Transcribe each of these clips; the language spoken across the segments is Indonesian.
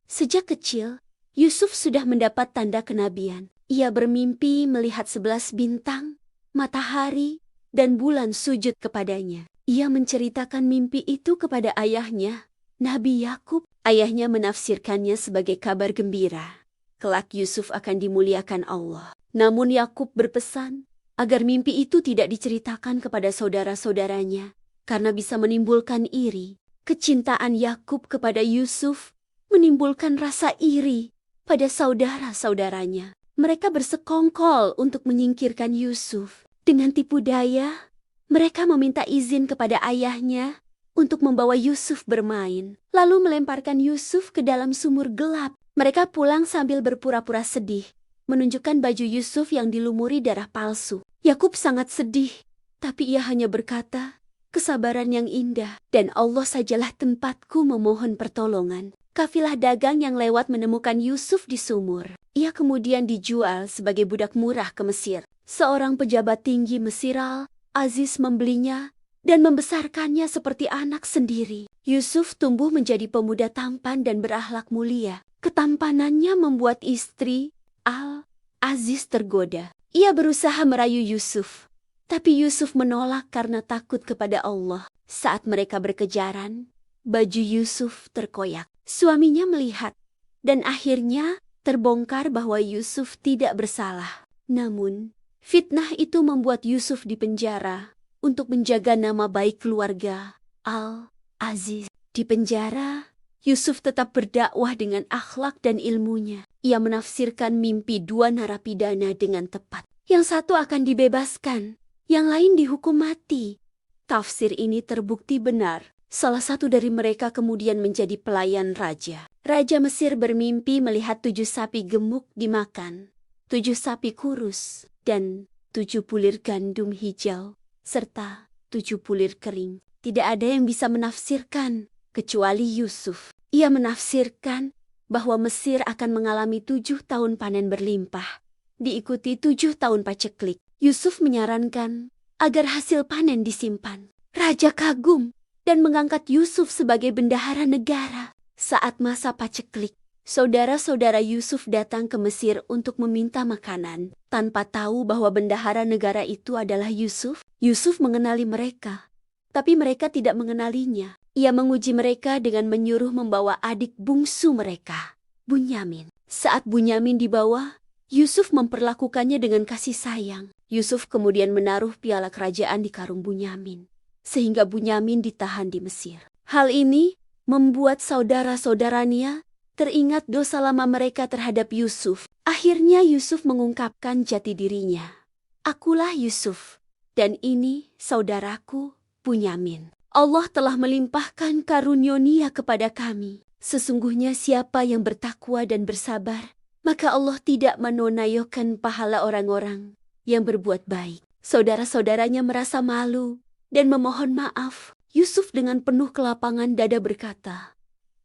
Sejak kecil, Yusuf sudah mendapat tanda kenabian. Ia bermimpi melihat 11 bintang, matahari, dan bulan sujud kepadanya. Ia menceritakan mimpi itu kepada ayahnya, Nabi Yakub. Ayahnya menafsirkannya sebagai kabar gembira. Kelak Yusuf akan dimuliakan Allah. Namun Yakub berpesan agar mimpi itu tidak diceritakan kepada saudara-saudaranya, karena bisa menimbulkan iri. Kecintaan Yakub kepada Yusuf menimbulkan rasa iri pada saudara-saudaranya. Mereka bersekongkol untuk menyingkirkan Yusuf. Dengan tipu daya, mereka meminta izin kepada ayahnya untuk membawa Yusuf bermain, lalu melemparkan Yusuf ke dalam sumur gelap. Mereka pulang sambil berpura-pura sedih, menunjukkan baju Yusuf yang dilumuri darah palsu. Yakub sangat sedih, tapi ia hanya berkata, "Kesabaran yang indah, dan Allah sajalah tempatku memohon pertolongan." Kafilah dagang yang lewat menemukan Yusuf di sumur. Ia kemudian dijual sebagai budak murah ke Mesir. Seorang pejabat tinggi Mesir Al-Aziz membelinya dan membesarkannya seperti anak sendiri. Yusuf tumbuh menjadi pemuda tampan dan berakhlak mulia. Ketampanannya membuat istri Al-Aziz tergoda. Ia berusaha merayu Yusuf, tapi Yusuf menolak karena takut kepada Allah. Saat mereka berkejaran, baju Yusuf terkoyak. Suaminya melihat, dan akhirnya terbongkar bahwa Yusuf tidak bersalah. Namun, fitnah itu membuat Yusuf dipenjara untuk menjaga nama baik keluarga Al-Aziz. Di penjara, Yusuf tetap berdakwah dengan akhlak dan ilmunya. Ia menafsirkan mimpi 2 narapidana dengan tepat. Yang satu akan dibebaskan, yang lain dihukum mati. Tafsir ini terbukti benar. Salah satu dari mereka kemudian menjadi pelayan raja. Raja Mesir bermimpi melihat 7 sapi gemuk dimakan, 7 sapi kurus, dan 7 bulir gandum hijau, serta 7 bulir kering. Tidak ada yang bisa menafsirkan, kecuali Yusuf. Ia menafsirkan bahwa Mesir akan mengalami 7 tahun panen berlimpah, diikuti 7 tahun paceklik. Yusuf menyarankan agar hasil panen disimpan. Raja kagum dan mengangkat Yusuf sebagai bendahara negara. Saat masa paceklik, saudara-saudara Yusuf datang ke Mesir untuk meminta makanan. Tanpa tahu bahwa bendahara negara itu adalah Yusuf, Yusuf mengenali mereka, tapi mereka tidak mengenalinya. Ia menguji mereka dengan menyuruh membawa adik bungsu mereka, Bunyamin. Saat Bunyamin dibawa, Yusuf memperlakukannya dengan kasih sayang. Yusuf kemudian menaruh piala kerajaan di karung Bunyamin, sehingga Bunyamin ditahan di Mesir. Hal ini membuat saudara-saudaranya teringat dosa lama mereka terhadap Yusuf. Akhirnya Yusuf mengungkapkan jati dirinya. "Akulah Yusuf, dan ini saudaraku Bunyamin. Allah telah melimpahkan karunia kepada kami. Sesungguhnya siapa yang bertakwa dan bersabar, maka Allah tidak menunaikan pahala orang-orang yang berbuat baik." Saudara-saudaranya merasa malu dan memohon maaf. Yusuf dengan penuh kelapangan dada berkata,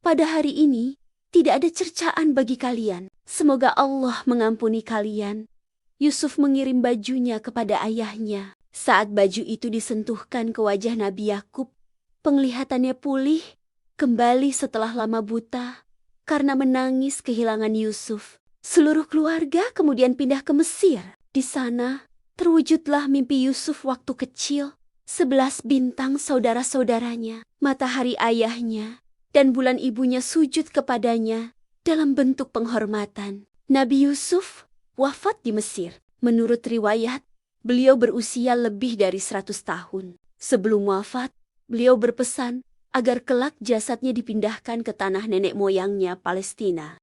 "Pada hari ini tidak ada cercaan bagi kalian. Semoga Allah mengampuni kalian." Yusuf mengirim bajunya kepada ayahnya. Saat baju itu disentuhkan ke wajah Nabi Yakub, penglihatannya pulih kembali setelah lama buta karena menangis kehilangan Yusuf. Seluruh keluarga kemudian pindah ke Mesir. Di sana terwujudlah mimpi Yusuf waktu kecil. 11 bintang saudara-saudaranya, matahari ayahnya, dan bulan ibunya sujud kepadanya dalam bentuk penghormatan. Nabi Yusuf wafat di Mesir. Menurut riwayat, beliau berusia lebih dari 100 tahun. Sebelum wafat, beliau berpesan agar kelak jasadnya dipindahkan ke tanah nenek moyangnya, Palestina.